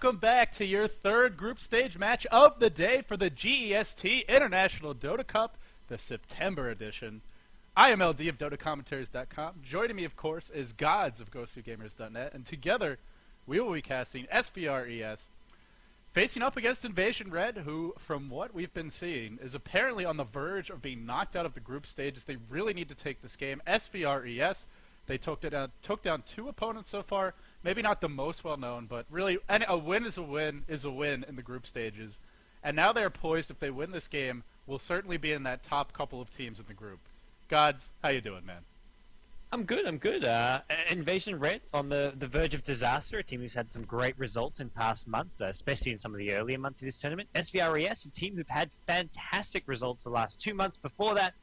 welcome back to your third group stage match of the day for the GEST International Dota Cup, the September edition. I am LD of dotacommentaries.com. Joining me, of course, is GoDz of godzstudios, and together we will be casting SVR.es, facing up against Invasion Red, who, from what we've been seeing, is apparently on the verge of being knocked out of the group stages. They really need to take this game. SVR.es, they took down two opponents so far. Maybe not the most well-known, but really, and a win is a win in the group stages. And now they're poised, if they win this game, will certainly be in that top couple of teams in the group. GoDz, how you doing, man? I'm good. Invasion Red on the verge of disaster, a team who's had some great results in past months, especially in some of the earlier months of this tournament. SVR.es, a team who've had fantastic results the last 2 months. Before that,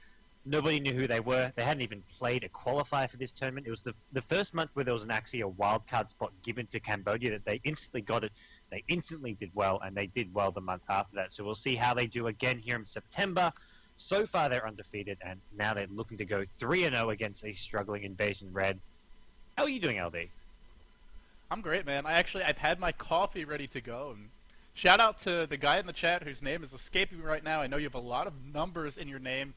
nobody knew who they were. They hadn't even played a qualifier for this tournament. It was the first month where there was actually a wildcard spot given to Cambodia that they instantly got it. They instantly did well, and they did well the month after that. So we'll see how they do again here in September. So far, they're undefeated, and now they're looking to go 3-0 against a struggling Invasion Red. How are you doing, LD? I'm great, man. I've had my coffee ready to go. And shout out to the guy in the chat whose name is escaping me right now. I know you have a lot of numbers in your name.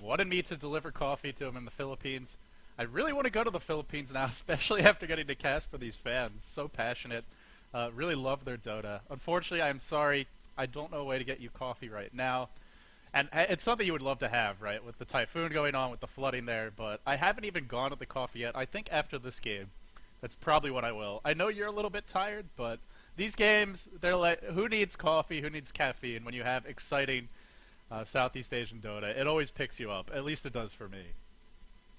Wanted me to deliver coffee to him in the Philippines. I really want to go to the Philippines now, especially after getting to cast for these fans. So passionate. Really love their Dota. Unfortunately, I'm sorry. I don't know a way to get you coffee right now. And it's something you would love to have, right? With the typhoon going on, with the flooding there. But I haven't even gone to the coffee yet. I think after this game, that's probably what I will. I know you're a little bit tired, but these games, they're like, who needs coffee? Who needs caffeine when you have exciting Southeast Asian Dota? It always picks you up. At least it does for me.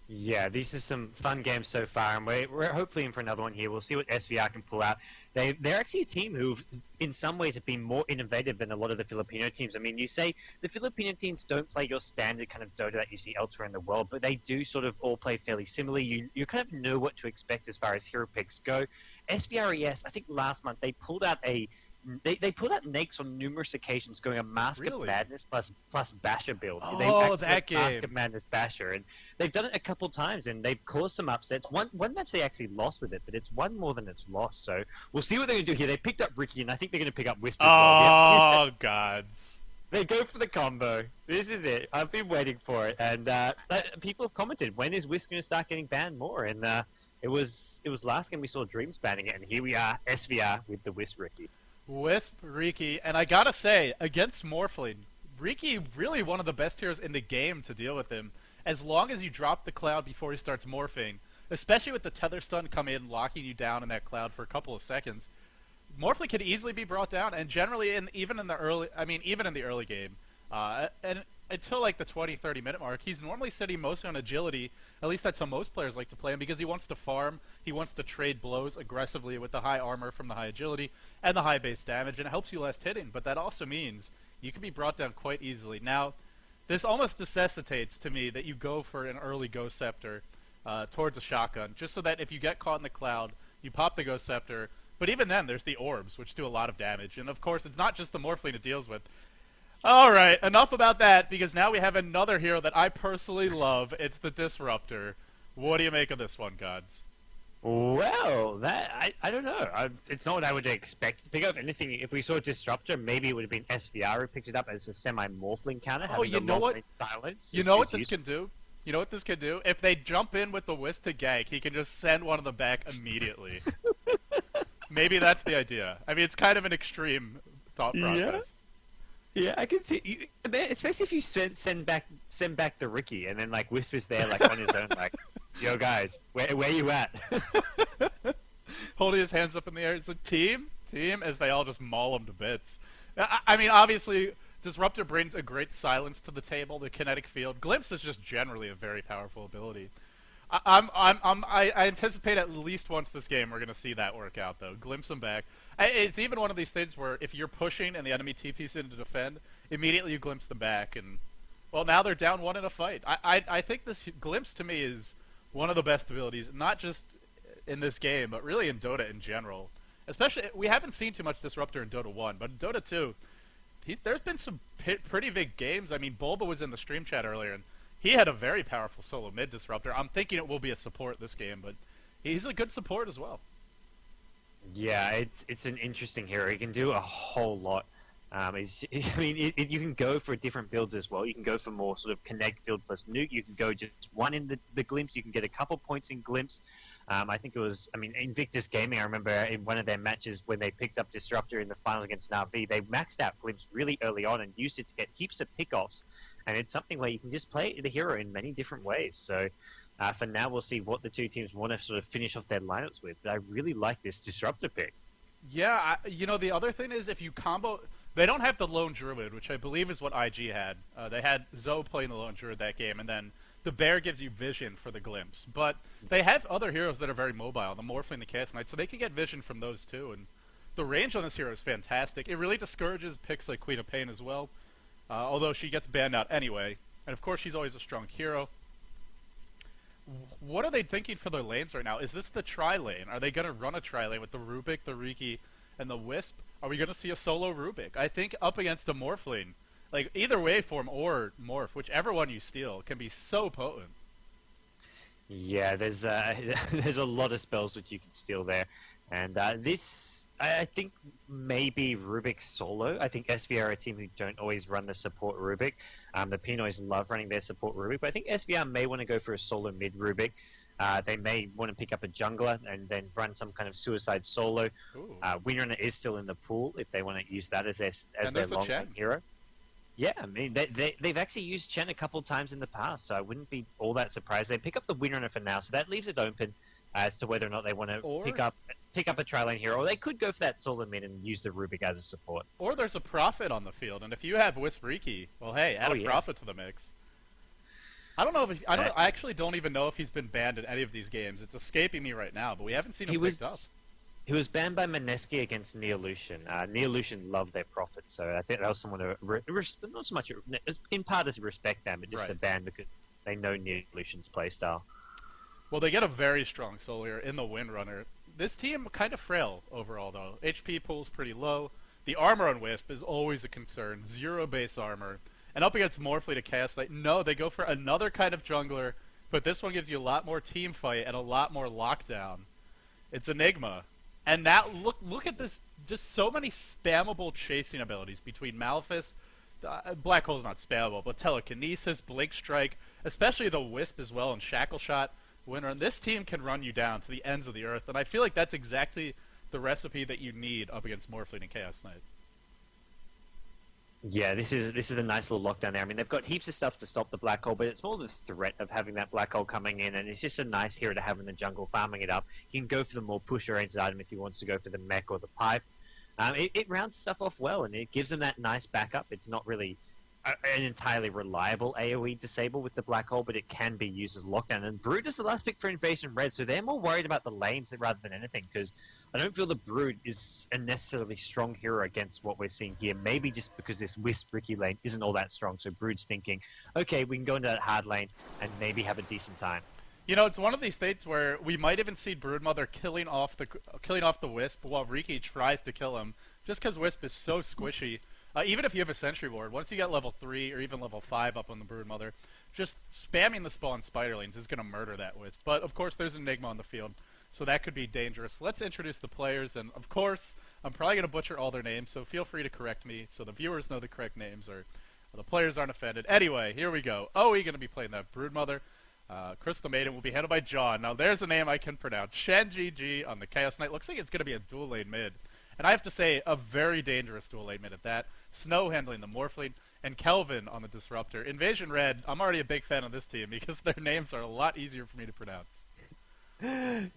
Yeah, these are some fun games so far, and we're hopefully in for another one here. We'll see what SVR can pull out. They're actually a team who, in some ways, have been more innovative than a lot of the Filipino teams. I mean, you say the Filipino teams don't play your standard kind of Dota that you see elsewhere in the world, but they do sort of all play fairly similarly. You kind of know what to expect as far as hero picks go. SVR.es, I think last month, they pulled out They pulled out Nakes on numerous occasions, going a Mask of Madness plus Basher build. Oh, that game! Mask of Madness Basher, and they've done it a couple times, and they've caused some upsets. One match they actually lost with it, but it's won more than it's lost. So we'll see what they're going to do here. They picked up Riki, and I think they're going to pick up Wisp as well. Oh, GoDz. They go for the combo. This is it. I've been waiting for it, and people have commented, when is Wisp going to start getting banned more? And it was last game we saw Dreams banning it, and here we are, SVR with the Wisp Riki. Wisp, Riki, and I gotta say, against Morphling, Riki really one of the best heroes in the game to deal with him, as long as you drop the cloud before he starts morphing, especially with the tether stun coming in, locking you down in that cloud for a couple of seconds. Morphling can easily be brought down, and generally, even in the early game, and until like the 20-30 minute mark, he's normally sitting mostly on agility. At least that's how most players like to play him, because he wants to farm, he wants to trade blows aggressively with the high armor from the high agility and the high base damage, and it helps you last hitting, but that also means you can be brought down quite easily. Now, this almost necessitates to me that you go for an early Ghost Scepter towards a shotgun, just so that if you get caught in the cloud, you pop the Ghost Scepter, but even then, there's the orbs, which do a lot of damage, and of course, it's not just the Morphling it deals with. Alright, enough about that, because now we have another hero that I personally love. It's the Disruptor. What do you make of this one, GoDz? Well, I don't know. It's not what I would expect to pick up. Anything, if we saw Disruptor, maybe it would have been SVR who picked it up as a semi-Morphling counter. Oh, you know what? You know what this can do? You know what this can do? If they jump in with the Wisp to gank, he can just send one of them back immediately. Maybe that's the idea. I mean, it's kind of an extreme thought process. Yeah, I can see. Especially if you send back the Riki, and then like Wisp is there, like on his own, like, yo guys, where you at? Holding his hands up in the air, it's a team, as they all just maul him to bits. I mean, obviously, Disruptor brings a great silence to the table. The kinetic field, Glimpse is just generally a very powerful ability. I anticipate at least once this game we're gonna see that work out, though. Glimpse him back. It's even one of these things where if you're pushing and the enemy TP's in to defend, immediately you glimpse them back, and well, now they're down one in a fight. I think this Glimpse to me is one of the best abilities, not just in this game, but really in Dota in general. Especially, we haven't seen too much Disruptor in Dota 1, but in Dota 2, there's been some pretty big games. I mean, Bulba was in the stream chat earlier, and he had a very powerful solo mid Disruptor. I'm thinking it will be a support this game, but he's a good support as well. Yeah, it's an interesting hero. He can do a whole lot. I mean, you can go for different builds as well. You can go for more sort of connect build plus nuke. You can go just one in the glimpse. You can get a couple points in glimpse. I think it was, I mean, Invictus Gaming, I remember in one of their matches when they picked up Disruptor in the finals against Na'Vi, they maxed out glimpse really early on and used it to get heaps of pickoffs. And it's something where you can just play the hero in many different ways. So for now, we'll see what the two teams want to sort of finish off their lineups with. But I really like this Disruptor pick. Yeah, the other thing is if you combo... They don't have the Lone Druid, which I believe is what IG had. They had Zoe playing the Lone Druid that game, and then the Bear gives you vision for the glimpse. But they have other heroes that are very mobile, the Morphling, the Chaos Knight, so they can get vision from those too. And the range on this hero is fantastic. It really discourages picks like Queen of Pain as well, although she gets banned out anyway. And of course, she's always a strong hero. What are they thinking for their lanes right now? Is this the tri-lane? Are they going to run a tri-lane with the Rubik, the Riki, and the Wisp? Are we going to see a solo Rubik? I think up against a Morphling, like either waveform or Morph, whichever one you steal, can be so potent. Yeah, there's there's a lot of spells which you can steal there, and I think maybe Rubik solo. I think SVR are a team who don't always run the support Rubik. The Pinoys love running their support Rubik, but I think SVR may want to go for a solo mid Rubik. They may want to pick up a jungler and then run some kind of suicide solo. Windrunner is still in the pool if they want to use that as their long hero. Yeah, I mean they've actually used Chen a couple times in the past, so I wouldn't be all that surprised. They pick up the Windrunner for now, so that leaves it open as to whether or not they want to pick up a tri-lane hero, or they could go for that solo mid and use the Rubik as a support. Or there's a Prophet on the field, and if you have Wisp Riki, well, hey, add a Prophet to the mix. I don't know if I actually don't even know if he's been banned in any of these games. It's escaping me right now, but we haven't seen him picked up. He was banned by Mineski against Neolution. Neolution loved their Prophet, so I think that was someone to not so much in part as a respect them, but just a ban because they know Neolution's playstyle. Well, they get a very strong solo here in the Windrunner. This team kind of frail overall, though. HP pool's pretty low. The armor on Wisp is always a concern. 0 base armor. And up against Morphling to Chaos Knight, no, they go for another kind of jungler, but this one gives you a lot more team fight and a lot more lockdown. It's Enigma. And now, look at this, just so many spammable chasing abilities between Malefice, Black Hole's not spammable, but Telekinesis, Blink Strike, especially the Wisp as well, and Shackle Shot, Winter. And this team can run you down to the ends of the earth, and I feel like that's exactly the recipe that you need up against Morphling and Chaos Knight. Yeah, this is a nice little lockdown there. I mean, they've got heaps of stuff to stop the black hole, but it's more the threat of having that black hole coming in, and it's just a nice hero to have in the jungle, farming it up. You can go for the more push-oriented item if he wants to go for the mech or the pipe. It rounds stuff off well, and it gives them that nice backup. It's not really an entirely reliable AoE disable with the black hole, but it can be used as lockdown. And Brood is the last pick for Invasion Red, so they're more worried about the lanes rather than anything, because I don't feel the Brood is a necessarily strong hero against what we're seeing here. Maybe just because this Wisp Riki lane isn't all that strong, so Brood's thinking, okay, we can go into that hard lane and maybe have a decent time. You know, it's one of these states where we might even see Broodmother killing off the Wisp while Riki tries to kill him, just because Wisp is so squishy. Even if you have a Sentry Ward, once you get level 3 or even level 5 up on the Broodmother, just spamming the spawn spider lanes is going to murder that Wisp. But, of course, there's Enigma on the field, so that could be dangerous. Let's introduce the players, and, of course, I'm probably going to butcher all their names, so feel free to correct me so the viewers know the correct names or the players aren't offended. Anyway, here we go. OE going to be playing that Broodmother. Crystal Maiden will be handled by John. Now, there's a name I can pronounce. Shen GG on the Chaos Knight. Looks like it's going to be a dual lane mid. And I have to say, a very dangerous dual lane mid at that. Snow handling the Morphling, and Kelvin on the Disruptor. Invasion Red, I'm already a big fan of this team because their names are a lot easier for me to pronounce.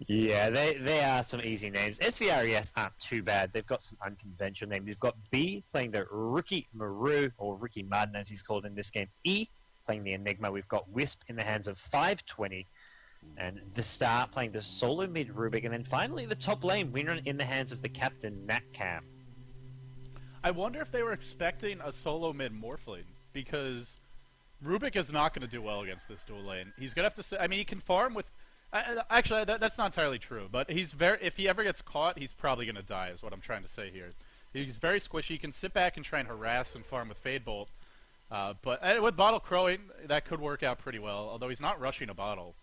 Yeah, they are some easy names. SVR.es aren't too bad. They've got some unconventional names. They've got B playing the Riki Maru, or Riki Martin as he's called in this game. E playing the Enigma. We've got Wisp in the hands of 520. And the Star playing the solo mid Rubik. And then finally the top lane, Winner in the hands of the captain, Natcam. I wonder if they were expecting a solo mid Morphling, because Rubik is not going to do well against this dual lane. He's going to have to... I mean, he can farm with... Actually, that's not entirely true, but if he ever gets caught, he's probably going to die, is what I'm trying to say here. He's very squishy. He can sit back and try and harass and farm with Fade Bolt. But with Bottle Crowing, that could work out pretty well, although he's not rushing a bottle.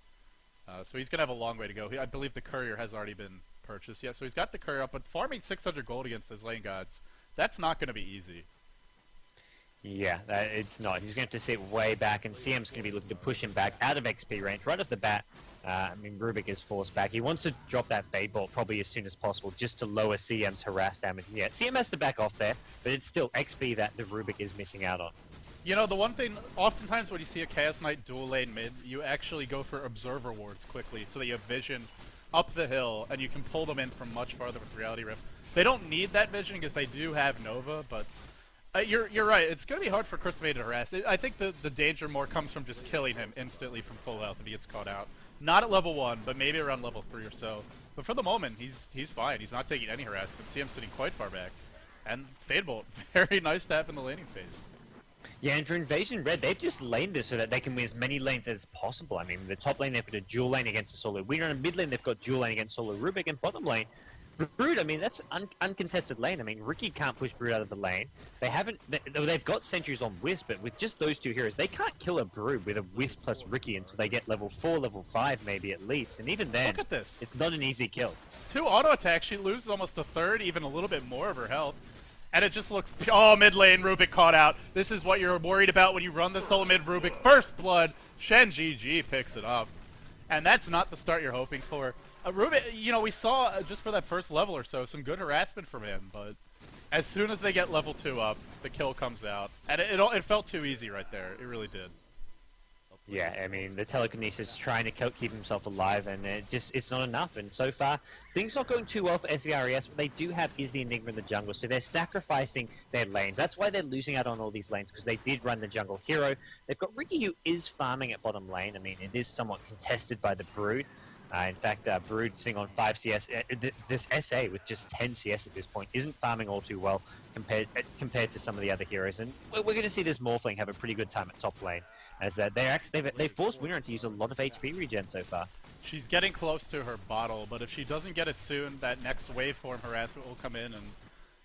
So he's going to have a long way to go. I believe the Courier has already been purchased yet, so he's got the courier up, but farming 600 gold against his lane gods, that's not going to be easy. Yeah, it's not. He's going to have to sit way back, and CM's going to be looking to push him back out of XP range right off the bat. I mean, Rubik is forced back. He wants to drop that Fade Bolt probably as soon as possible just to lower CM's harass damage. Yeah, CM has to back off there, but it's still XP that the Rubik is missing out on. You know, the one thing, oftentimes when you see a Chaos Knight dual lane mid, you actually go for Observer wards quickly so that you have vision up the hill, and you can pull them in from much farther with Reality Rift. They don't need that vision because they do have Nova, but you're right. It's going to be hard for Chris May to harass. I think the danger more comes from just killing him instantly from full health if he gets caught out. Not at level 1, but maybe around level 3 or so. But for the moment, he's fine. He's not taking any harassment. CM sitting quite far back. And Fade Bolt, very nice to have in the laning phase. Yeah, and for Invasion Red, they've just laned this so that they can win as many lanes as possible. I mean, the top lane, they've got a dual lane against a solo winner, and mid lane, they've got dual lane against solo Rubik, and bottom lane, Brood, I mean, that's uncontested lane. I mean, Riki can't push Brood out of the lane. They've got sentries on Wisp, but with just those two heroes, they can't kill a Brood with a Wisp plus Riki until they get level 4, level 5 maybe at least. And even then, look at this. It's not an easy kill. 2 auto attacks, she loses almost a third, even a little bit more of her health. And it just looks, oh, mid lane, Rubik caught out. This is what you're worried about when you run the solo mid Rubik. First blood, Shen GG picks it up. And that's not the start you're hoping for. Rubik, you know, we saw, just for that first level or so, some good harassment from him, but as soon as they get level 2 up, the kill comes out. And it felt too easy right there. It really did. Yeah, I mean, the telekinesis trying to keep himself alive, and it's not enough. And so far, things not going too well for SVR.es, but they do have Is the Enigma in the jungle, so they're sacrificing their lanes. That's why they're losing out on all these lanes, because they did run the jungle hero. They've got Riki, who is farming at bottom lane. I mean, it is somewhat contested by the Brood. In fact, Brood sitting on 5 CS, this SA with just 10 CS at this point isn't farming all too well compared to some of the other heroes. And we're going to see this Morphling have a pretty good time at top lane, as they've forced Winner to use a lot of HP regen so far. She's getting close to her bottle, but if she doesn't get it soon, that next waveform harassment will come in. And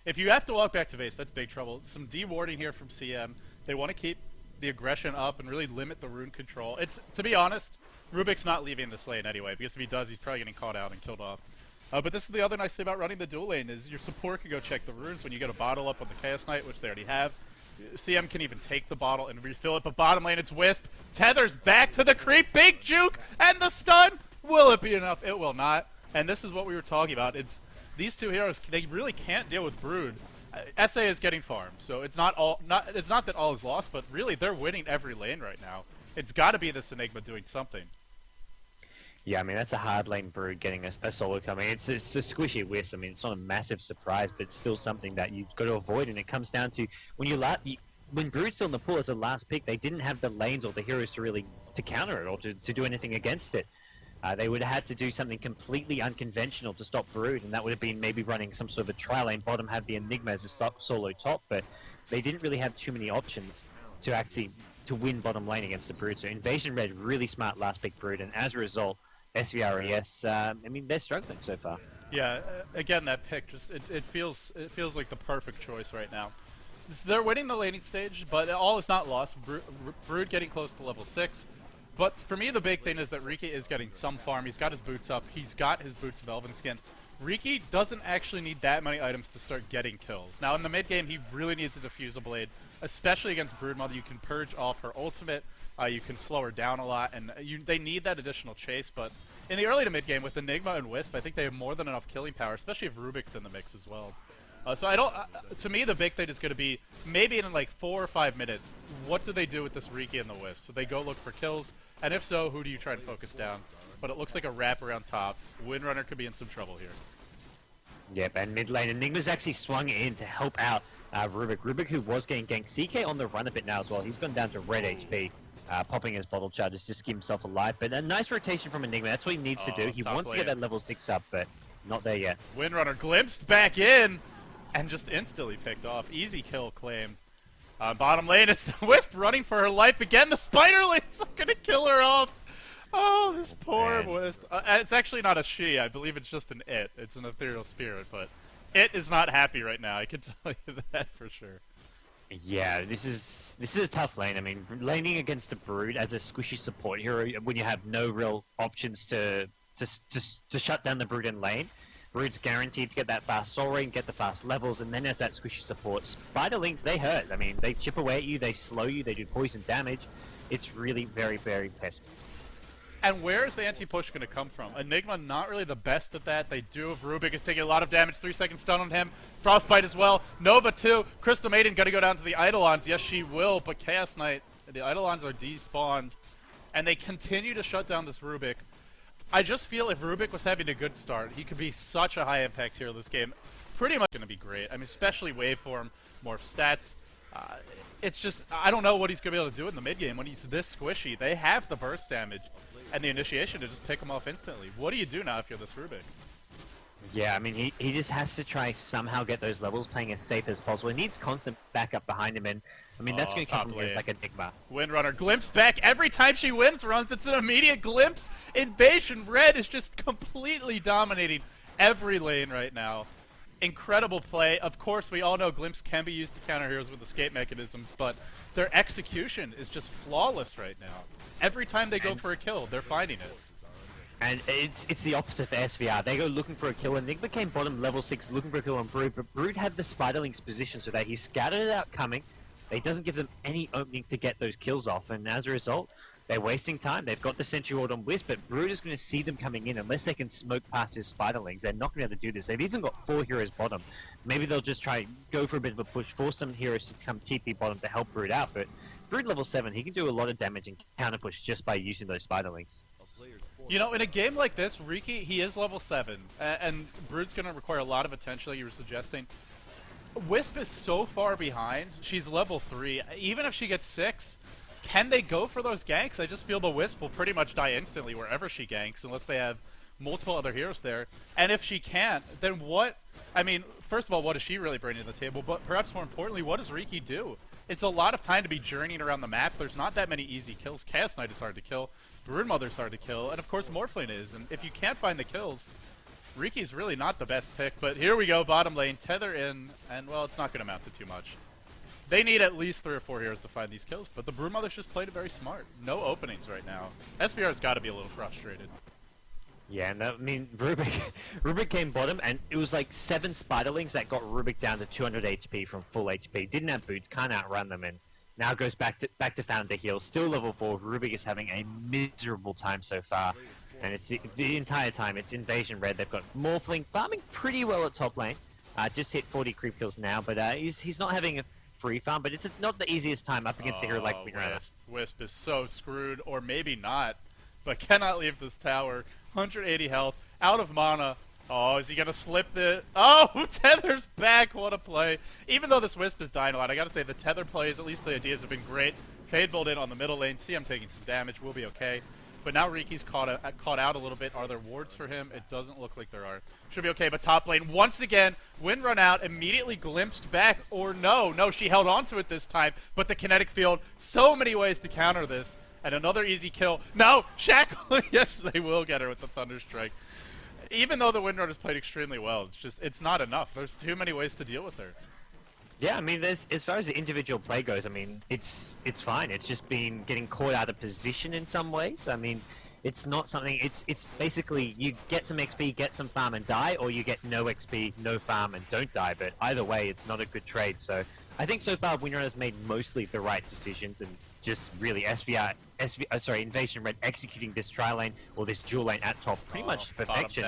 if you have to walk back to base, that's big trouble. Some dewarding here from CM. They want to keep the aggression up and really limit the rune control. To be honest, Rubik's not leaving this lane anyway, because if he does, he's probably getting caught out and killed off. But this is the other nice thing about running the dual lane, is your support can go check the runes when you get a bottle up on the Chaos Knight, which they already have. CM can even take the bottle and refill it, but bottom lane it's Wisp. Tethers back to the creep, big juke, and the stun! Will it be enough? It will not. And this is what we were talking about. It's these two heroes, they really can't deal with Brood. SA is getting farmed, so it's not that all is lost, but really they're winning every lane right now. It's got to be this Enigma doing something. Yeah, I mean, that's a hard lane Brood getting a solo coming. It's a squishy Wisp. I mean, it's not a massive surprise, but it's still something that you've got to avoid, and it comes down to when Brood's still in the pool as a last pick, they didn't have the lanes or the heroes to counter it or to do anything against it. They would have had to do something completely unconventional to stop Brood, and that would have been maybe running some sort of a tri-lane bottom, have the Enigma as a solo top, but they didn't really have too many options to win bottom lane against the Brood. So Invasion Red, really smart last pick Brood, and as a result, SVR.es, I mean, they're struggling so far. Yeah, again, that pick, just it feels like the perfect choice right now. They're winning the laning stage, but all is not lost. Brood getting close to level 6. But for me, the big thing is that Riki is getting some farm. He's got his boots up. He's got his boots of Elven Skin. Riki doesn't actually need that many items to start getting kills. Now, in the mid game, he really needs a Diffusal Blade, especially against Broodmother. You can purge off her ultimate. You can slow her down a lot, and they need that additional chase. But in the early to mid game, with Enigma and Wisp, I think they have more than enough killing power, especially if Rubik's in the mix as well. So I don't. To me, the big thing is going to be maybe in like 4 or 5 minutes. What do they do with this Riki and the Wisp? So they go look for kills, and if so, who do you try to focus down? But it looks like a wrap around top. Windrunner could be in some trouble here. Yep, and mid lane, Enigma's actually swung in to help out Rubik. Rubik, who was getting ganked. CK on the run a bit now as well. He's gone down to red HP. Popping his bottle charges just to keep himself alive, but a nice rotation from Enigma. That's what he needs to do. He wants to get that level 6 up, but not there yet. Windrunner glimpsed back in and just instantly picked off. Easy kill claimed. Bottom lane, it's the Wisp running for her life again. The Spider Lane's gonna kill her off. Oh, this poor Wisp. It's actually not a she. I believe it's just an it. It's an ethereal spirit, but it is not happy right now. I can tell you that for sure. Yeah, this is a tough lane. I mean, laning against a Brood as a squishy support hero when you have no real options to shut down the Brood in lane, Brood's guaranteed to get that fast soul ring, get the fast levels, and then as that squishy support, Spiderlings, they hurt. I mean, they chip away at you, they slow you, they do poison damage. It's really very, very pesky. And where is the anti-push going to come from? Enigma not really the best at that. They do. Rubik is taking a lot of damage. 3-second stun on him. Frostbite as well. Nova too. Crystal Maiden going to go down to the Eidolons. Yes, she will, but Chaos Knight, the Eidolons are despawned. And they continue to shut down this Rubik. I just feel if Rubik was having a good start, he could be such a high impact hero this game. Pretty much going to be great. I mean, especially waveform, more stats. It's just, I don't know what he's going to be able to do in the mid game when he's this squishy. They have the burst damage and the initiation to just pick him off instantly. What do you do now if you're this Rubik? Yeah, I mean, he just has to try somehow get those levels playing as safe as possible. He needs constant backup behind him, and I mean, that's going to come from heroes like Enigma. Windrunner, glimpse back. Every time she wins runs, it's an immediate glimpse. Invasion Red is just completely dominating every lane right now. Incredible play. Of course, we all know glimpse can be used to counter heroes with escape mechanisms, but their execution is just flawless right now. Every time they go for a kill, they're finding it. And it's the opposite for SVR. They go looking for a kill. Enigma came bottom level 6 looking for a kill on Brood, but Brood had the Spiderlings position so that he scattered it out coming. It doesn't give them any opening to get those kills off, and as a result, they're wasting time. They've got the Sentry Ward on Wisp, but Brood is going to see them coming in. Unless they can smoke past his Spiderlings, they're not going to be able to do this. They've even got 4 heroes bottom. Maybe they'll just try go for a bit of a push, force some heroes to come TP bottom to help Brood out, but Brood level 7, he can do a lot of damage and counter push just by using those Spiderlings. You know, in a game like this, Riki, he is level 7, and Brood's going to require a lot of attention, like you were suggesting. Wisp is so far behind. She's level 3. Even if she gets 6, can they go for those ganks? I just feel the Wisp will pretty much die instantly wherever she ganks, unless they have multiple other heroes there. And if she can't, then what? I mean, first of all, what does she really bring to the table? But perhaps more importantly, what does Riki do? It's a lot of time to be journeying around the map. There's not that many easy kills. Chaos Knight is hard to kill. Broodmother's hard to kill, and of course Morphling is, and if you can't find the kills, Riki's really not the best pick, but here we go, bottom lane, tether in, and well, it's not going to amount to too much. They need at least 3 or 4 heroes to find these kills, but the Broodmother's just played it very smart. No openings right now. SVR's got to be a little frustrated. Yeah, and I mean, Rubik came bottom, and it was like 7 Spiderlings that got Rubik down to 200 HP from full HP. Didn't have boots, can't outrun them, and now goes back to Founder Heal, still level 4. Rubik is having a miserable time so far, and it's the entire time it's Invasion Red. They've got Morphling farming pretty well at top lane. Just hit 40 creep kills now, but he's not having a free farm. But it's not the easiest time up against a hero like Windrunner. Wisp is so screwed, or maybe not, but cannot leave this tower. 180 health, out of mana. Oh, is he going to slip it? Oh, Tether's back. What a play. Even though this Wisp is dying a lot, I got to say the Tether plays, at least the ideas have been great. Fadebolt in on the middle lane. See him taking some damage. We'll be okay. But now Riki's caught out a little bit. Are there wards for him? It doesn't look like there are. Should be okay, but top lane, once again, wind run out, immediately glimpsed back. Or no, she held on to it this time. But the kinetic field, so many ways to counter this. And another easy kill. No, Shackle. Yes, they will get her with the Thunderstrike. Even though the Windrunner's played extremely well, it's not enough. There's too many ways to deal with her. Yeah, I mean, as far as the individual play goes, I mean, it's fine. It's just been getting caught out of position in some ways. I mean, it's not something. It's basically you get some XP, get some farm and die, or you get no XP, no farm and don't die. But either way, it's not a good trade. So I think so far Windrunner's made mostly the right decisions, and just really Invasion Red executing this tri-lane or this dual lane at top pretty much to perfection.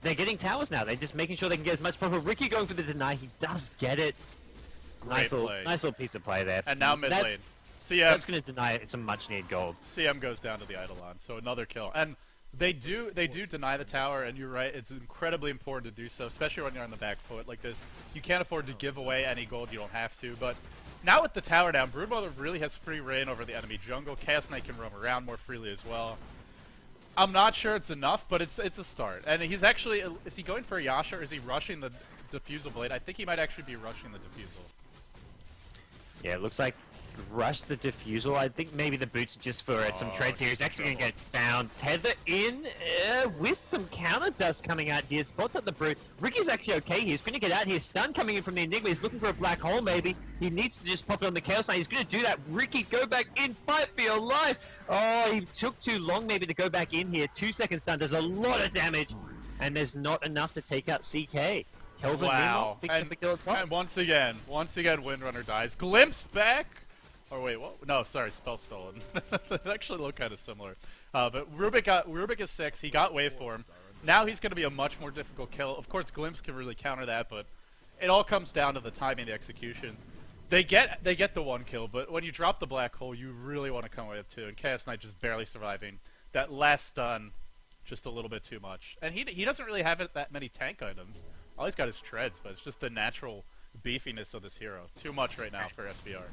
They're getting towers now. They're just making sure they can get as much profit. Riki going for the deny. He does get it. Nice little piece of play there. And now mid lane. CM. That's going to deny some much needed gold. CM goes down to the Eidolon, so another kill. And they do deny the tower, and you're right. It's incredibly important to do so, especially when you're on the back foot like this. You can't afford to give away any gold. You don't have to, but now with the tower down, Broodmother really has free reign over the enemy jungle. Chaos Knight can roam around more freely as well. I'm not sure it's enough, but it's a start. And he's actually, is he going for a Yasha, or is he rushing the Diffusal Blade? I think he might actually be rushing the Diffusal. Yeah, it looks like rush the Diffusal. I think maybe the boots are just for some trades here. He's actually going to get found. Tether in with some counter dust coming out here. Spots up the Brood. Riki's actually okay. He's going to get out here. Stun coming in from the Enigma. He's looking for a black hole maybe. He needs to just pop it on the Chaos Knight. He's going to do that. Riki, go back in. Fight for your life. Oh, he took too long maybe to go back in here. 2 second stun does a lot of damage. and there's not enough to take out CK. Kelvin Wow. picks up the kill as well. And once again, Windrunner dies. Glimpse back. Or wait, what? No, sorry, spell stolen. They actually look kind of similar. But Rubik is 6. He got waveform. Now he's going to be a much more difficult kill. Of course, Glimpse can really counter that, but it all comes down to the timing, the execution. They get the 1 kill, but when you drop the black hole, you really want to come away with 2. And Chaos Knight just barely surviving. That last stun, just a little bit too much. And he doesn't really have that many tank items. All he's got is treads, but it's just the natural beefiness of this hero. Too much right now for SVR.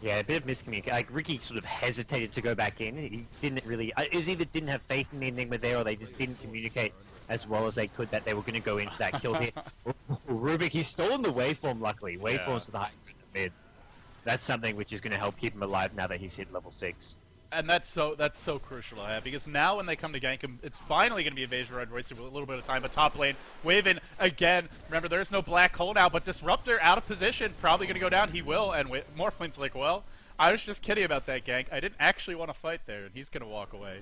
Yeah, a bit of miscommunication. Like, Riki sort of hesitated to go back in. He didn't really... It was either didn't have faith in the enigma there, or they just didn't communicate as well as they could that they were going to go into that kill here. Rubik, he's stolen the waveform, luckily. Waveform's to the high mid. That's something which is going to help keep him alive now that he's hit level 6. And that's so crucial to have, because now when they come to gank him, it's finally going to be Invasion Red Royce with a little bit of time, but top lane, Waven, again, remember there's no black hole now, but Disruptor out of position, probably going to go down, he will, and Morphline's like, well, I was just kidding about that gank, I didn't actually want to fight there, and he's going to walk away.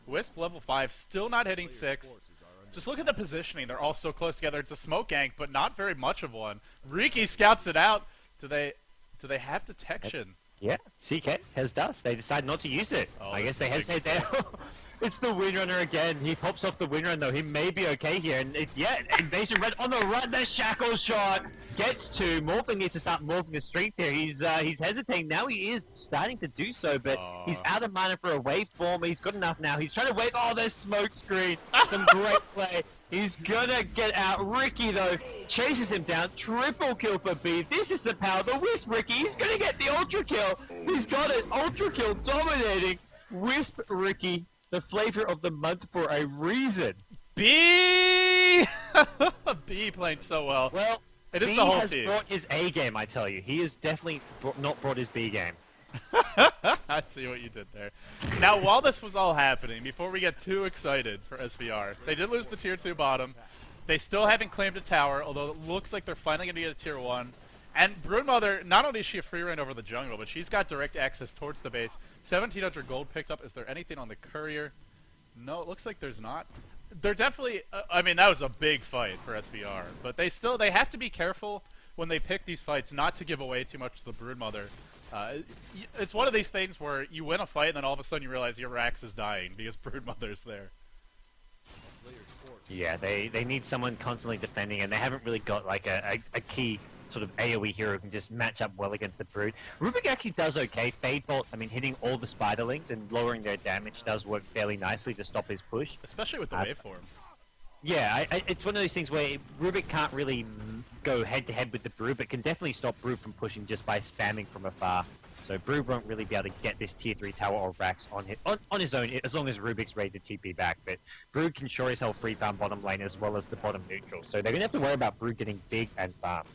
Wisp level 5, still not hitting 6. Just look at the positioning, they're all so close together, it's a smoke gank, but not very much of one. Riki scouts it out, do they have detection? Yeah, CK has dust. They decide not to use it. Oh, I guess they hesitate there. It's the Windrunner again. He pops off the Windrunner though. He may be okay here. And Invasion Red on the run. The shackle shot gets to. Morphling needs to start morphing the strength here. He's hesitating now. He is starting to do so, but he's out of mana for a waveform. He's got enough now. He's trying to wave. Oh, there's smoke screen. Some great play. He's gonna get out. Riki, though, chases him down. Triple kill for B. This is the power of the Wisp, Riki. He's gonna get the ultra kill. He's got it. Ultra kill dominating. Wisp Riki, the flavor of the month for a reason. B! B playing so well. Well, it is B the whole has team. brought his A game, I tell you. He has definitely not brought his B game. I see what you did there. Now, while this was all happening, before we get too excited for SVR, they did lose the Tier 2 bottom. They still haven't claimed a tower, although it looks like they're finally going to get a Tier 1. And Broodmother, not only is she a free reign over the jungle, but she's got direct access towards the base. 1,700 gold picked up. Is there anything on the courier? No, it looks like there's not. They're definitely... I mean, that was a big fight for SVR. But they have to be careful when they pick these fights not to give away too much to the Broodmother. It's one of these things where you win a fight and then all of a sudden you realize your Rax is dying because Broodmother's there. Yeah, they need someone constantly defending, and they haven't really got like a key sort of AoE hero who can just match up well against the Brood. Rubik actually does okay. Fade Bolt, I mean, hitting all the Spiderlings and lowering their damage does work fairly nicely to stop his push. Especially with the waveform. Yeah, it's one of those things where Rubik can't really go head-to-head with the Brood, but can definitely stop Brood from pushing just by spamming from afar. So Brood won't really be able to get this Tier 3 tower or Rax on his own, as long as Rubik's ready to TP back. But Brood can sure as hell free farm bottom lane as well as the bottom neutral. So they're going to have to worry about Brood getting big and farm.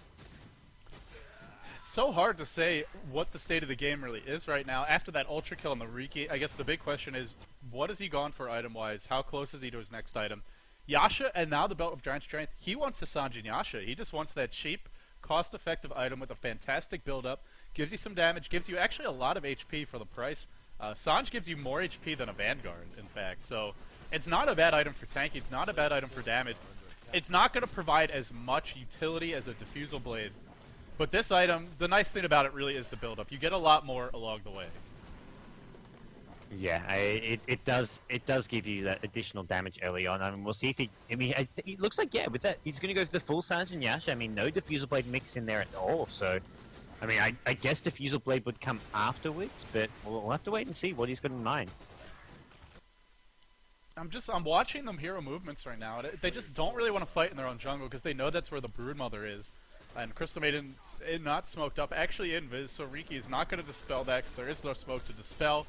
It's so hard to say what the state of the game really is right now. After that ultra kill on the Riki, I guess the big question is, what has he gone for item-wise? How close is he to his next item? Yasha, and now the Belt of Giant Strength, he wants to Sanjin Yasha. He just wants that cheap, cost-effective item with a fantastic build-up. Gives you some damage, gives you actually a lot of HP for the price. Sanj gives you more HP than a Vanguard, in fact. So it's not a bad item for tanking, it's not a bad item for damage. It's not going to provide as much utility as a Diffusal Blade. But this item, the nice thing about it really is the build-up. You get a lot more along the way. Yeah, it does give you that additional damage early on. I mean, we'll see if he. I mean, it looks like with that he's going to go for the full Sanjin Yasha. I mean, no Diffusal Blade mixed in there at all. So, I mean, I guess Diffusal Blade would come afterwards, but we'll have to wait and see what he's got in mind. I'm watching them hero movements right now. They just don't really want to fight in their own jungle because they know that's where the Broodmother is. And Crystal Maiden's not smoked up, actually invis, so Riki is not going to dispel that because there is no smoke to dispel.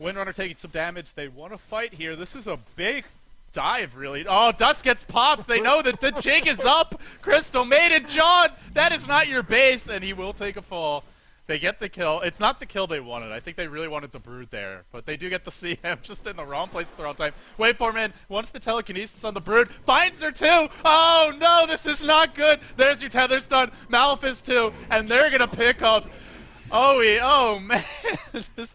Windrunner taking some damage. They want to fight here. This is a big dive, really. Oh, Dust gets popped. They know that the jig is up. Crystal Maiden, John, that is not your base, and he will take a fall. They get the kill. It's not the kill they wanted. I think they really wanted the Brood there, but they do get the CM just in the wrong place at the wrong time. Waveform in. Once the telekinesis on the Brood. Finds her too. Oh, no, this is not good. There's your tether stun. Malphus too, and they're going to pick up... Oh, man.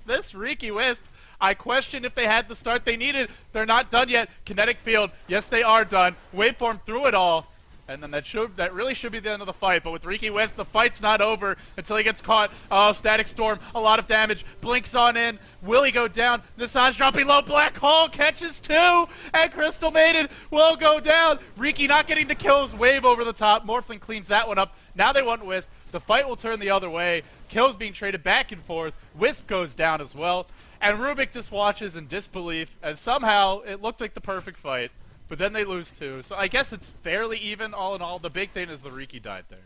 this Riki Wisp. I question if they had the start they needed. They're not done yet. Kinetic field, yes, they are done. Waveform through it all. And then that really should be the end of the fight. But with Riki Wisp, the fight's not over until he gets caught. Oh, Static Storm, a lot of damage. Blinks on in. Will he go down? Nissan's dropping low. Black Hole catches 2. And Crystal Maiden will go down. Riki not getting the kills. Wave over the top. Morphling cleans that one up. Now they want Wisp. The fight will turn the other way. Kills being traded back and forth. Wisp goes down as well. And Rubik just watches in disbelief. And somehow, it looked like the perfect fight. But then they lose 2, so I guess it's fairly even all in all. The big thing is the Riki died there.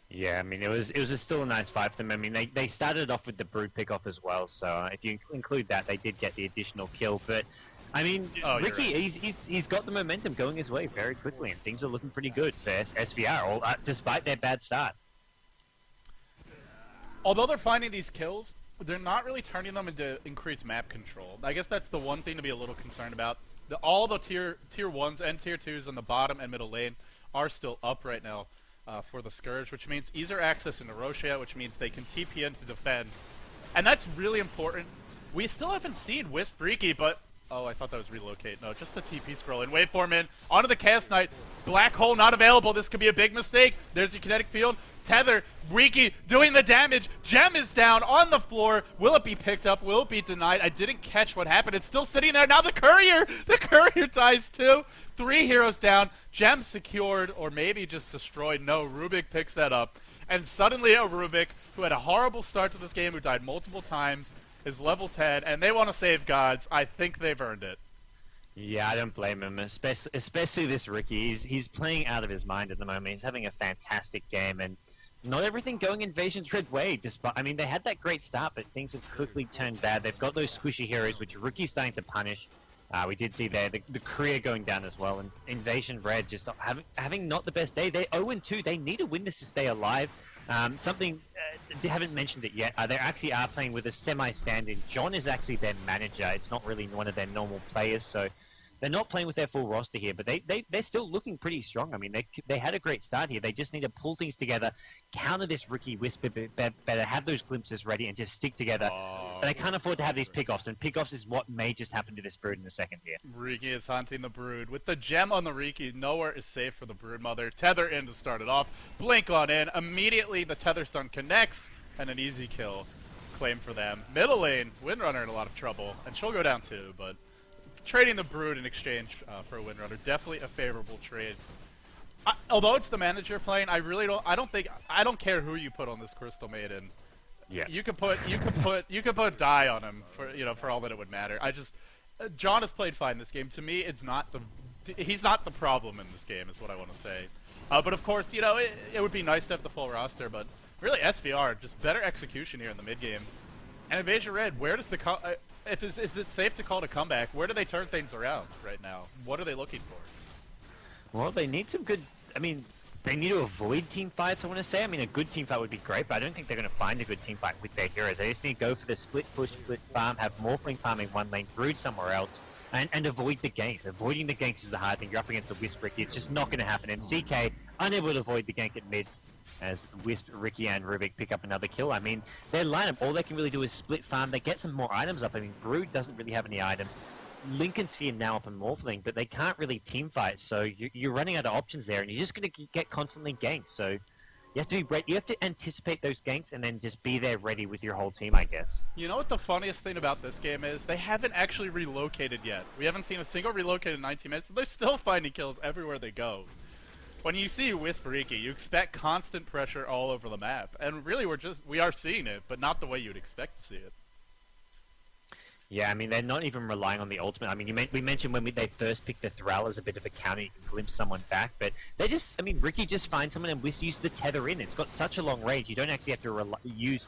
Yeah, I mean, it was still a nice fight for them. I mean, they started off with the Brood pick-off as well, so if you include that, they did get the additional kill. But, I mean, Riki, right. he's got the momentum going his way very quickly, and things are looking pretty good for SVR, despite their bad start. Although they're finding these kills, they're not really turning them into increased map control. I guess that's the one thing to be a little concerned about. All the tier 1s and tier 2s on the bottom and middle lane are still up right now for the Scourge, which means easier access into Roshia, which means they can TP in to defend. And that's really important. We still haven't seen Wisp Riki, but... Oh, I thought that was relocate. No, just the TP scroll in. Waveform in. Onto the Chaos Knight. Black Hole not available. This could be a big mistake. There's the kinetic field. Tether. Riki doing the damage. Gem is down on the floor. Will it be picked up? Will it be denied? I didn't catch what happened. It's still sitting there. Now the Courier. The Courier dies too. 3 heroes down. Gem secured or maybe just destroyed. No, Rubik picks that up. And suddenly a Rubik, who had a horrible start to this game, who died multiple times, is level 10, and they want to save gods. I think they've earned it. Yeah, I don't blame him, especially this Riki. He's playing out of his mind at the moment. He's having a fantastic game, and not everything going Invasion's red way. Despite, I mean, they had that great start, but things have quickly turned bad. They've got those squishy heroes, which Riki's starting to punish. We did see there the Courier going down as well, and Invasion Red just not having not the best day. They're 0-2. They need to win this to stay alive. Something, they haven't mentioned it yet, they actually are playing with a semi-stand-in. John is actually their manager. It's not really one of their normal players, so they're not playing with their full roster here, but they're still looking pretty strong. I mean, they had a great start here. They just need to pull things together, counter this Riki Wisp a bit better, have those glimpses ready, and just stick together. But they can't afford to have these pickoffs, and pickoffs is what may just happen to this Brood in a second here. Riki is hunting the Brood. With the gem on the Riki, nowhere is safe for the Brood Mother. Tether in to start it off. Blink on in. Immediately, the Tether Stun connects, and an easy kill claim for them. Middle lane, Windrunner in a lot of trouble, and she'll go down too, but trading the Brood in exchange for a Windrunner, definitely a favorable trade. Although it's the manager playing, I don't care who you put on this Crystal Maiden. Yeah. You could put Die on him for all that it would matter. John has played fine this game. To me, he's not the problem in this game, is what I want to say. But of course, it would be nice to have the full roster, but really SVR, just better execution here in the mid game. And Invasion Red, where does is it safe to call it a comeback? Where do they turn things around right now? What are they looking for? Well, they need some good, they need to avoid team fights, I want to say. I mean, a good team fight would be great, but I don't think they're going to find a good team fight with their heroes. They just need to go for the split push, split farm, have Morphling farming one lane, Brood somewhere else, and avoid the ganks. Avoiding the ganks is the hard thing. You're up against a Wisp Riki. It's just not going to happen. And CK, unable to avoid the gank at mid, as Wisp, Riki, and Rubik pick up another kill. I mean, their lineup, all they can really do is split farm. They get some more items up. I mean, Brood doesn't really have any items. Lincoln Sphere now up and Morphling, but they can't really team fight, so you're running out of options there, and you're just going to get constantly ganked. So you have to be ready. You have to anticipate those ganks and then just be there ready with your whole team, I guess. You know what the funniest thing about this game is? They haven't actually relocated yet. We haven't seen a single relocate in 19 minutes, and they're still finding kills everywhere they go. When you see Wisp Riki, you expect constant pressure all over the map, and really we are seeing it, but not the way you'd expect to see it. Yeah, I mean, they're not even relying on the ultimate. I mean, we mentioned when they first picked the Thrall as a bit of a counter, you can glimpse someone back, but Riki just finds someone and Wisp uses the tether in. It's got such a long range, you don't actually have to use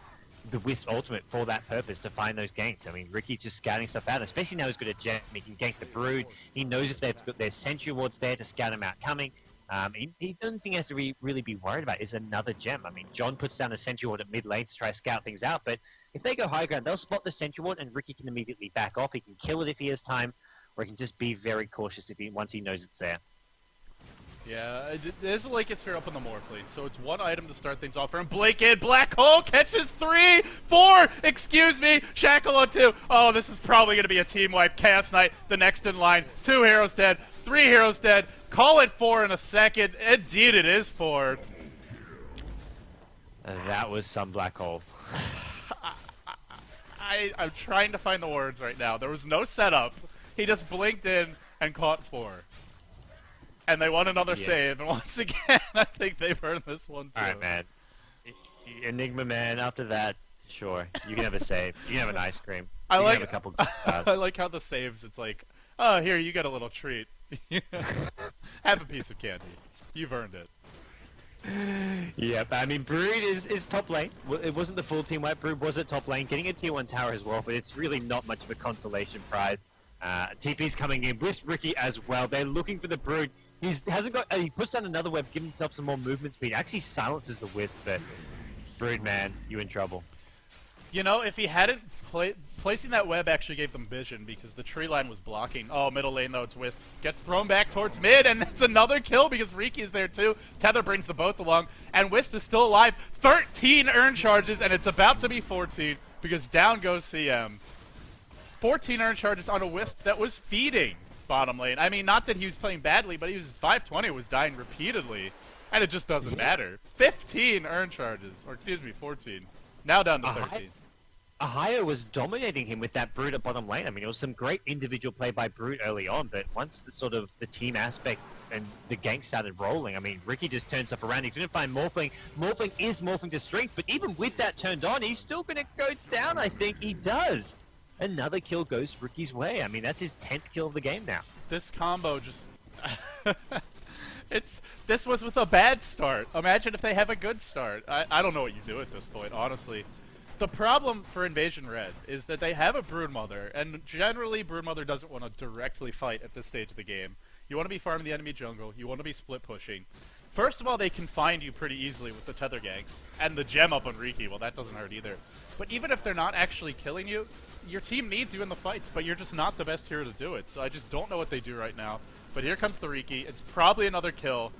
the Wisp ultimate for that purpose to find those ganks. I mean, Riki's just scouting stuff out, especially now he's got a gem. He can gank the Brood. He knows if they've got their sentry wards there to scout him out coming. The only thing he has to really be worried about is another gem. I mean, John puts down a sentry ward at mid lane to try to scout things out, but if they go high ground, they'll spot the sentry ward and Riki can immediately back off. He can kill it if he has time, or he can just be very cautious once he knows it's there. Yeah, this Lake gets fair up on the Morphling, so it's one item to start things off for him. Blake in, Black Hole catches 3, 4, excuse me, Shackle on 2. Oh, this is probably going to be a team wipe. Chaos Knight, the next in line. 2 heroes dead, 3 heroes dead. Call it 4 in a second. Indeed it is 4. That was some Black Hole. I'm trying to find the words right now. There was no setup. He just blinked in and caught 4. And they won another save, and once again, I think they've earned this one too. Alright, man. Enigma Man, after that, sure. You can have a save. You can have an ice cream. I you like can have a couple I like how the saves, it's like, oh, here, you get a little treat. Have a piece of candy. You've earned it. Yep, I mean, Brood is top lane. It wasn't the full team wipe. Brood was at top lane, getting a tier 1 tower as well, but it's really not much of a consolation prize. TP's coming in, Wisp, Riki as well. They're looking for the Brood. He puts down another web, giving himself some more movement speed. Actually silences the Wisp, but Brood, man, you in trouble. You know, if he hadn't placing that web actually gave them vision because the tree line was blocking. Oh, middle lane though, it's Wisp. Gets thrown back towards mid, and it's another kill because Riki's there too. Tether brings the both along, and Wisp is still alive. 13 earn charges, and it's about to be 14 because down goes CM. 14 earn charges on a Wisp that was feeding bottom lane. I mean, not that he was playing badly, but he was 520, was dying repeatedly, and it just doesn't matter. 15 earn charges, or excuse me, 14. Now down to 13. Ahio was dominating him with that Brood at bottom lane. I mean, it was some great individual play by Brood early on, but once the team aspect and the gank started rolling, I mean, Riki just turns stuff around. He's going to find Morphling. Morphling is morphing to strength, but even with that turned on, he's still going to go down, I think. He does. Another kill goes Riki's way. I mean, that's his 10th kill of the game now. This combo just... This was with a bad start. Imagine if they have a good start. I don't know what you do at this point, honestly. The problem for Invasion Red is that they have a Broodmother, and generally Broodmother doesn't want to directly fight at this stage of the game. You want to be farming the enemy jungle, you want to be split pushing. First of all, they can find you pretty easily with the tether ganks, and the gem up on Riki, well that doesn't hurt either. But even if they're not actually killing you, your team needs you in the fights, but you're just not the best hero to do it, so I just don't know what they do right now. But here comes the Riki, it's probably another kill.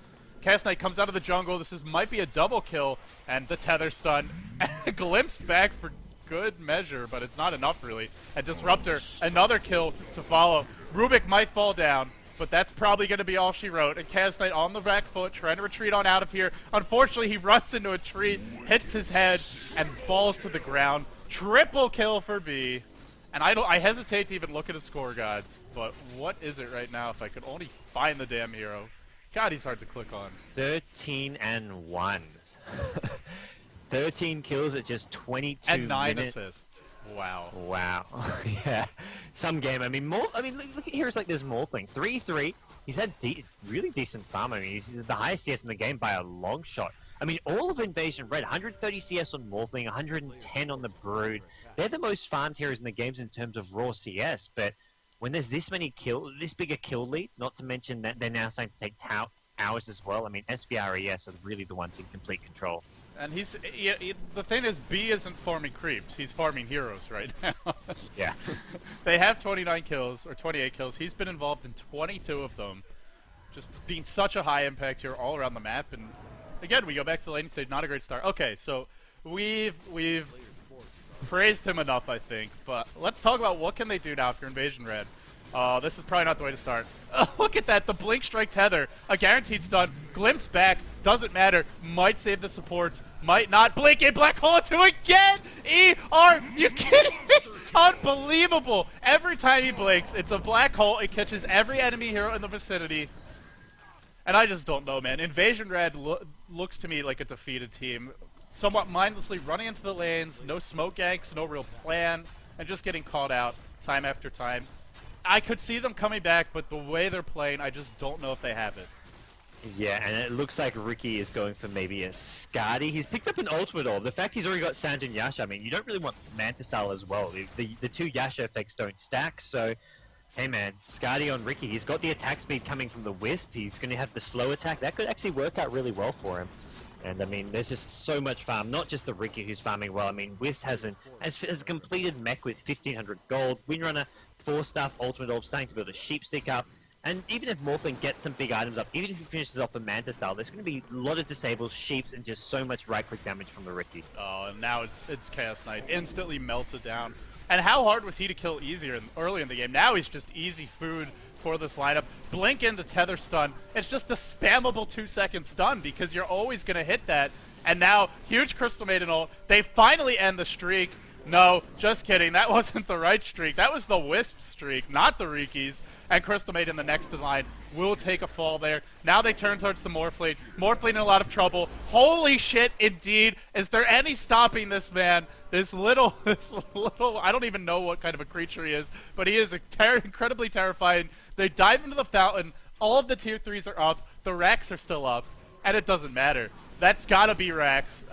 Chaos Knight comes out of the jungle, might be a double kill, and the tether stun. Glimpsed back for good measure, but it's not enough really. And Disruptor, another kill to follow. Rubik might fall down, but that's probably going to be all she wrote. And Chaos Knight on the back foot, trying to retreat on out of here. Unfortunately, he runs into a tree, hits his head, and falls to the ground. Triple kill for B. And I hesitate to even look at his score, gods, but what is it right now if I could only find the damn hero? God, he's hard to click on. 13-1. 13 kills at just 22 and 9 minutes. assists. Wow. Wow. Yeah. Some game. I mean, look at heroes like this Morphling. 3-3. He's had really decent farm. I mean, he's the highest CS in the game by a long shot. I mean, all of Invasion Red, 130 CS on Morphling, 110 on the Brood. They're the most farmed heroes in the games in terms of raw CS, but when there's this big a kill lead, not to mention that they're now starting to take hours as well. I mean, SVR.es are really the ones in complete control. And the thing is, B isn't farming creeps. He's farming heroes right now. Yeah. They have 29 kills, or 28 kills. He's been involved in 22 of them. Just being such a high impact here all around the map. And again, we go back to the laning stage, not a great start. Okay, so we've praised him enough, I think, but let's talk about what can they do now for Invasion Red. This is probably not the way to start. Look at that, the Blink Strike Tether, a guaranteed stun, glimpse back, doesn't matter, might save the supports, might not. Blink in, Black Hole 2 again! You kidding me? Unbelievable! Every time he blinks, it's a black hole, it catches every enemy hero in the vicinity. And I just don't know, man. Invasion Red looks to me like a defeated team. Somewhat mindlessly running into the lanes, no smoke ganks, no real plan, and just getting caught out time after time. I could see them coming back, but the way they're playing, I just don't know if they have it. Yeah, and it looks like Riki is going for maybe a Skadi. He's picked up an ultimate orb. The fact he's already got Sanjin Yasha, I mean, you don't really want Mantisal as well. The two Yasha effects don't stack, so hey man, Skadi on Riki. He's got the attack speed coming from the Wisp. He's going to have the slow attack. That could actually work out really well for him. And I mean, there's just so much farm. Not just the Riki who's farming well. I mean, Wisp has a completed mech with 1500 gold. Windrunner, 4-staff ultimate orb, starting to build a sheep stick up. And even if Morphling gets some big items up, even if he finishes off the Manta style, there's going to be a lot of disables, sheeps, and just so much right-click damage from the Riki. Oh, and now it's Chaos Knight. Instantly melted down. And how hard was he to kill early in the game? Now he's just easy food for this lineup. Blink into Tether Stun. It's just a spammable 2-second stun because you're always going to hit that. And now, huge Crystal Maiden ult. They finally end the streak. No, just kidding. That wasn't the right streak. That was the Wisp streak, not the Riki's. And Crystal Maiden, the next in line, will take a fall there. Now they turn towards the Morphling. Morphling in a lot of trouble. Holy shit, indeed. Is there any stopping this man? This little, I don't even know what kind of a creature he is, but he is incredibly terrifying. They dive into the fountain. All of the tier 3s are up. The racks are still up. And it doesn't matter. That's gotta be racks.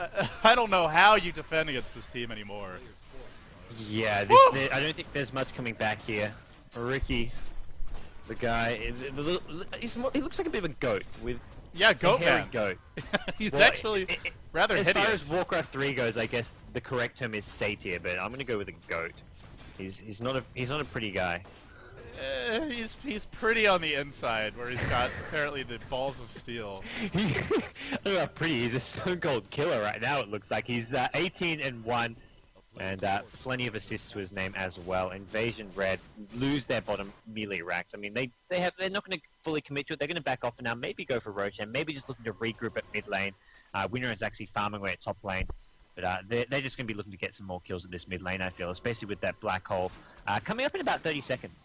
I don't know how you defend against this team anymore. Yeah, I don't think there's much coming back here. Riki, the guy, he looks like a bit of a goat with goat a hairy man. goat. He's actually rather as hideous. As far as Warcraft 3 goes, I guess the correct term is satyr, but I'm gonna go with a goat. He's not a pretty guy. He's pretty on the inside, where he's got apparently the balls of steel. I don't know how pretty. He's a stone-cold killer right now. It looks like he's 18-1. And plenty of assists to his name as well. Invasion Red lose their bottom melee racks. I mean, they're not going to fully commit to it. They're going to back off for now. Maybe go for Roshan. Maybe just looking to regroup at mid lane. Winner is actually farming away at top lane. But they're just going to be looking to get some more kills at this mid lane, I feel, especially with that black hole coming up in about 30 seconds.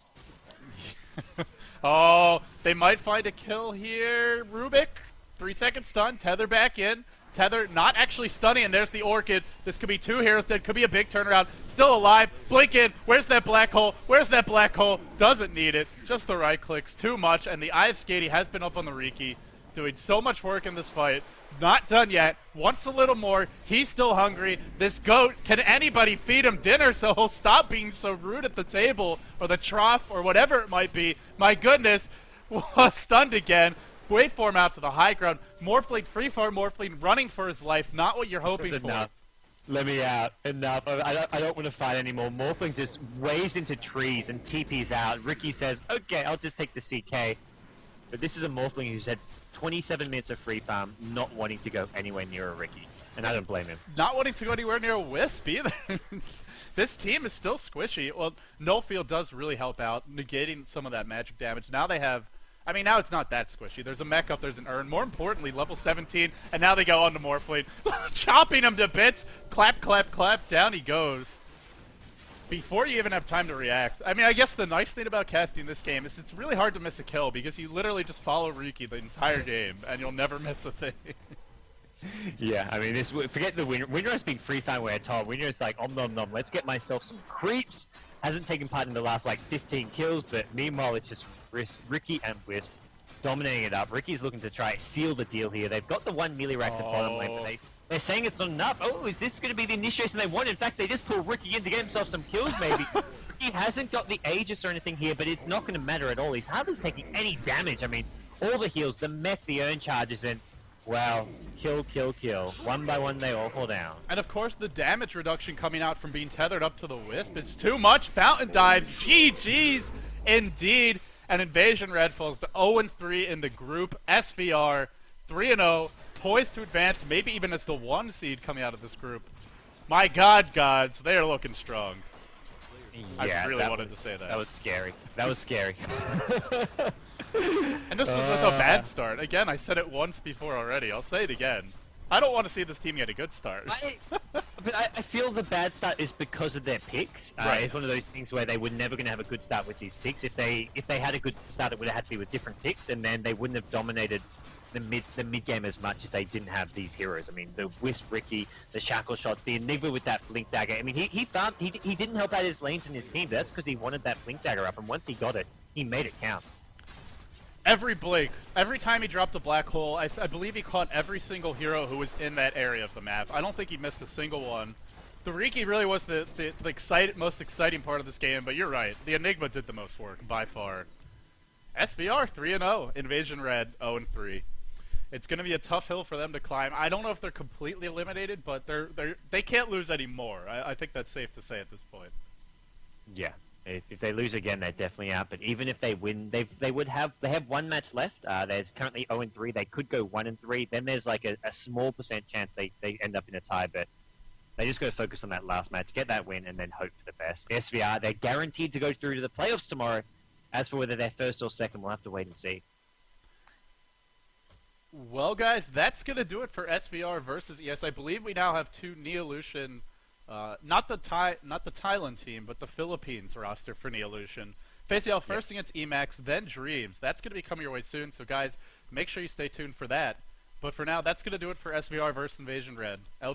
Oh, they might find a kill here. Rubik, 3-second stun. Tether back in. Tether not actually stunning, and there's the Orchid. This could be 2 heroes dead. Could be a big turnaround. Still alive. Blink in. Where's that black hole? Where's that black hole? Doesn't need it. Just the right clicks. Too much. And the Eye of Skady has been up on the Riki. Doing so much work in this fight. Not done yet. Wants a little more. He's still hungry. This goat, can anybody feed him dinner so he'll stop being so rude at the table or the trough or whatever it might be? My goodness. Stunned again. Waveform out to the high ground. Morphling, free farm Morphling, running for his life. Not what you're hoping for. Let me out. Enough. I don't want to fight anymore. Morphling just waves into trees and TP's out. Riki says, okay, I'll just take the CK. But this is a Morphling who's had 27 minutes of free farm, not wanting to go anywhere near a Riki. And I don't blame him. Not wanting to go anywhere near a Wisp either. This team is still squishy. Well, Nullfield does really help out, negating some of that magic damage. Now they have... I mean, now it's not that squishy. There's a mech up, there's an urn. More importantly, level 17, and now they go on to Morphling. Chopping him to bits. Clap, clap, clap. Down he goes. Before you even have time to react. I mean, I guess the nice thing about casting this game is it's really hard to miss a kill because you literally just follow Riki the entire game, and you'll never miss a thing. Yeah, I mean, forget the winner. Winner has been free time where top. Winner is like, nom, let's get myself some creeps. Hasn't taken part in the last, 15 kills, but meanwhile, it's just Riki and Wisp dominating it up. Riki's looking to try seal the deal here. They've got the 1 melee rack at bottom lane, but they're saying it's not enough. Oh, is this going to be the initiation they want? In fact, they just pull Riki in to get himself some kills, maybe. Riki hasn't got the Aegis or anything here, but it's not going to matter at all. He's hardly taking any damage. I mean, all the heals, the mech, the urn charges, and, well, kill. One by one, they all fall down. And of course, the damage reduction coming out from being tethered up to the Wisp. It's too much. Fountain dives. GG's indeed. And Invasion Red falls to 0-3 in the group. SVR 3-0. Poised to advance, maybe even as the 1 seed coming out of this group. My God, gods, they are looking strong. Yeah, I really wanted to say that. That was scary. And this was with a bad start. Again, I said it once before already. I'll say it again. I don't want to see this team get a good start. But I feel the bad start is because of their picks. Right. It's one of those things where they were never going to have a good start with these picks. If they had a good start, it would have had to be with different picks, and then they wouldn't have dominated the mid game as much if they didn't have these heroes. I mean, the Wisp Riki, the Shackle Shots, the Enigma with that Blink Dagger. I mean, he didn't help out his lanes and his team. That's because he wanted that Blink Dagger up, and once he got it, he made it count. Every blink, every time he dropped a black hole, I believe he caught every single hero who was in that area of the map. I don't think he missed a single one. The Riki really was the most exciting part of this game, but you're right. The Enigma did the most work, by far. SVR 3-0, Invasion Red 0-3. It's going to be a tough hill for them to climb. I don't know if they're completely eliminated, but they can't lose anymore. I think that's safe to say at this point. Yeah. If they lose again, they're definitely out. But even if they win, they have one match left. There's currently 0-3. They could go 1-3. Then there's like a small percent chance they end up in a tie. But they just got to focus on that last match, get that win, and then hope for the best. SVR, they're guaranteed to go through to the playoffs tomorrow. As for whether they're first or second, we'll have to wait and see. Well, guys, that's going to do it for SVR versus ES. I believe we now have two Neolution, not the Thailand team, but the Philippines roster for Neolution. Facing out first against Emacs, then Dreams. That's going to be coming your way soon, so guys, make sure you stay tuned for that. But for now, that's going to do it for SVR versus Invasion Red.